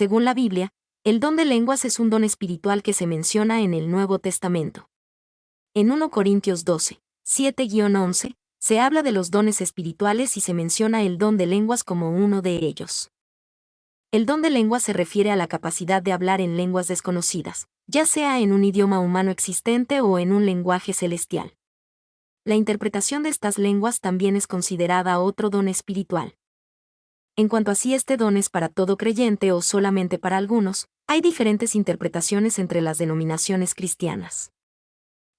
Según la Biblia, el don de lenguas es un don espiritual que se menciona en el Nuevo Testamento. En 1 Corintios 12, 7-11, se habla de los dones espirituales y se menciona el don de lenguas como uno de ellos. El don de lenguas se refiere a la capacidad de hablar en lenguas desconocidas, ya sea en un idioma humano existente o en un lenguaje celestial. La interpretación de estas lenguas también es considerada otro don espiritual. En cuanto a si este don es para todo creyente o solamente para algunos, hay diferentes interpretaciones entre las denominaciones cristianas.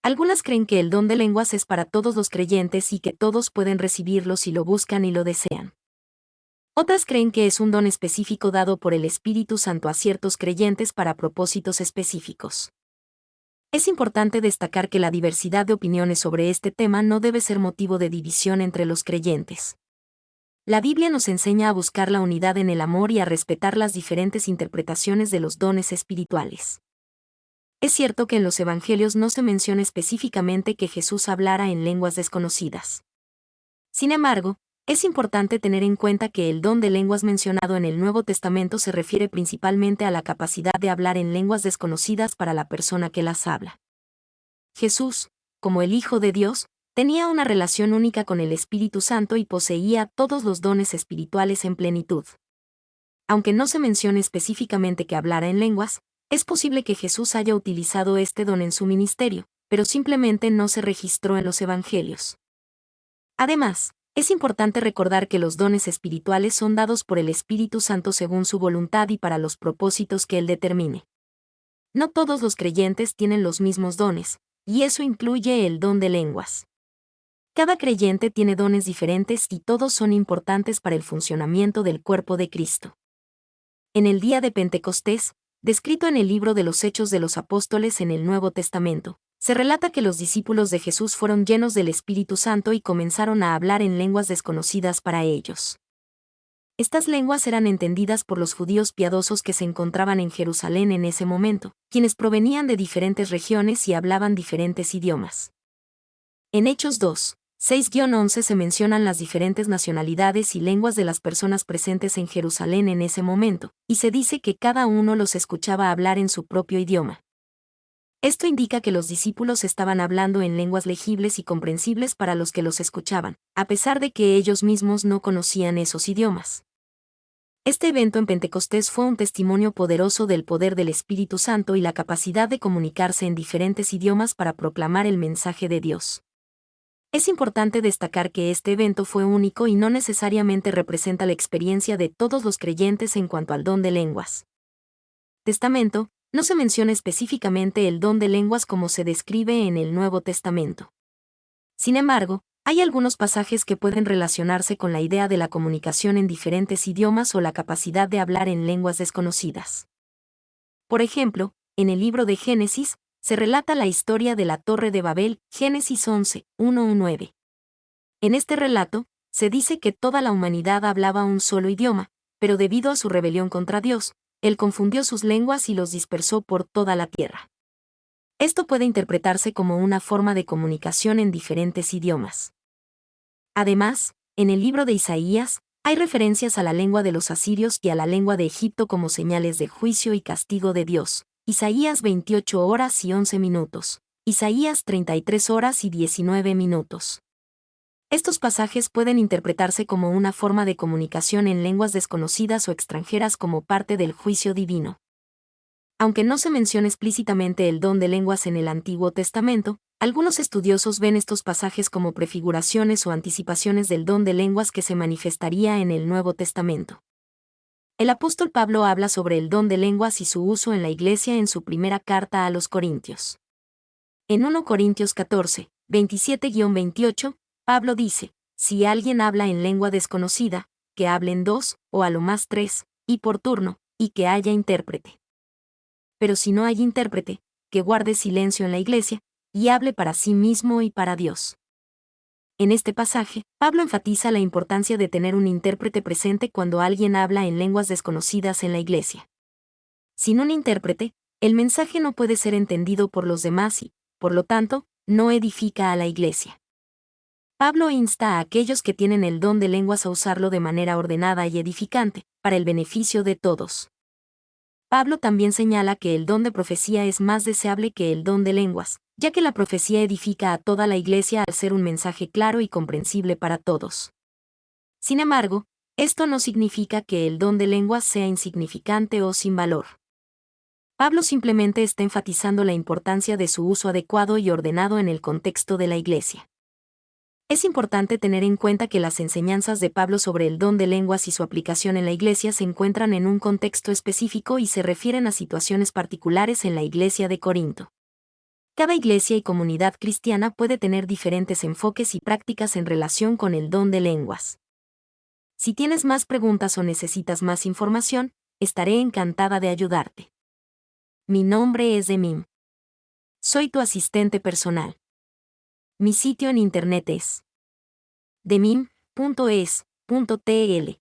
Algunas creen que el don de lenguas es para todos los creyentes y que todos pueden recibirlo si lo buscan y lo desean. Otras creen que es un don específico dado por el Espíritu Santo a ciertos creyentes para propósitos específicos. Es importante destacar que la diversidad de opiniones sobre este tema no debe ser motivo de división entre los creyentes. La Biblia nos enseña a buscar la unidad en el amor y a respetar las diferentes interpretaciones de los dones espirituales. Es cierto que en los Evangelios no se menciona específicamente que Jesús hablara en lenguas desconocidas. Sin embargo, es importante tener en cuenta que el don de lenguas mencionado en el Nuevo Testamento se refiere principalmente a la capacidad de hablar en lenguas desconocidas para la persona que las habla. Jesús, como el Hijo de Dios, tenía una relación única con el Espíritu Santo y poseía todos los dones espirituales en plenitud. Aunque no se mencione específicamente que hablara en lenguas, es posible que Jesús haya utilizado este don en su ministerio, pero simplemente no se registró en los Evangelios. Además, es importante recordar que los dones espirituales son dados por el Espíritu Santo según su voluntad y para los propósitos que Él determine. No todos los creyentes tienen los mismos dones, y eso incluye el don de lenguas. Cada creyente tiene dones diferentes y todos son importantes para el funcionamiento del cuerpo de Cristo. En el día de Pentecostés, descrito en el libro de los Hechos de los Apóstoles en el Nuevo Testamento, se relata que los discípulos de Jesús fueron llenos del Espíritu Santo y comenzaron a hablar en lenguas desconocidas para ellos. Estas lenguas eran entendidas por los judíos piadosos que se encontraban en Jerusalén en ese momento, quienes provenían de diferentes regiones y hablaban diferentes idiomas. En Hechos 2, 6-11 se mencionan las diferentes nacionalidades y lenguas de las personas presentes en Jerusalén en ese momento, y se dice que cada uno los escuchaba hablar en su propio idioma. Esto indica que los discípulos estaban hablando en lenguas legibles y comprensibles para los que los escuchaban, a pesar de que ellos mismos no conocían esos idiomas. Este evento en Pentecostés fue un testimonio poderoso del poder del Espíritu Santo y la capacidad de comunicarse en diferentes idiomas para proclamar el mensaje de Dios. Es importante destacar que este evento fue único y no necesariamente representa la experiencia de todos los creyentes en cuanto al don de lenguas. Testamento, no se menciona específicamente el don de lenguas como se describe en el Nuevo Testamento. Sin embargo, hay algunos pasajes que pueden relacionarse con la idea de la comunicación en diferentes idiomas o la capacidad de hablar en lenguas desconocidas. Por ejemplo, en el libro de Génesis, se relata la historia de la Torre de Babel, Génesis 11, 1-9. En este relato, se dice que toda la humanidad hablaba un solo idioma, pero debido a su rebelión contra Dios, Él confundió sus lenguas y los dispersó por toda la tierra. Esto puede interpretarse como una forma de comunicación en diferentes idiomas. Además, en el libro de Isaías, hay referencias a la lengua de los asirios y a la lengua de Egipto como señales de juicio y castigo de Dios. Isaías 28 horas y 11 minutos. Isaías 33 horas y 19 minutos. Estos pasajes pueden interpretarse como una forma de comunicación en lenguas desconocidas o extranjeras como parte del juicio divino. Aunque no se menciona explícitamente el don de lenguas en el Antiguo Testamento, algunos estudiosos ven estos pasajes como prefiguraciones o anticipaciones del don de lenguas que se manifestaría en el Nuevo Testamento. El apóstol Pablo habla sobre el don de lenguas y su uso en la Iglesia en su primera carta a los Corintios. En 1 Corintios 14, 27-28, Pablo dice, si alguien habla en lengua desconocida, que hablen 2, o a lo más 3, y por turno, y que haya intérprete. Pero si no hay intérprete, que guarde silencio en la iglesia, y hable para sí mismo y para Dios. En este pasaje, Pablo enfatiza la importancia de tener un intérprete presente cuando alguien habla en lenguas desconocidas en la iglesia. Sin un intérprete, el mensaje no puede ser entendido por los demás y, por lo tanto, no edifica a la iglesia. Pablo insta a aquellos que tienen el don de lenguas a usarlo de manera ordenada y edificante, para el beneficio de todos. Pablo también señala que el don de profecía es más deseable que el don de lenguas, ya que la profecía edifica a toda la Iglesia al ser un mensaje claro y comprensible para todos. Sin embargo, esto no significa que el don de lenguas sea insignificante o sin valor. Pablo simplemente está enfatizando la importancia de su uso adecuado y ordenado en el contexto de la Iglesia. Es importante tener en cuenta que las enseñanzas de Pablo sobre el don de lenguas y su aplicación en la Iglesia se encuentran en un contexto específico y se refieren a situaciones particulares en la Iglesia de Corinto. Cada iglesia y comunidad cristiana puede tener diferentes enfoques y prácticas en relación con el don de lenguas. Si tienes más preguntas o necesitas más información, estaré encantada de ayudarte. Mi nombre es Demim. Soy tu asistente personal. Mi sitio en internet es demim.es.tl.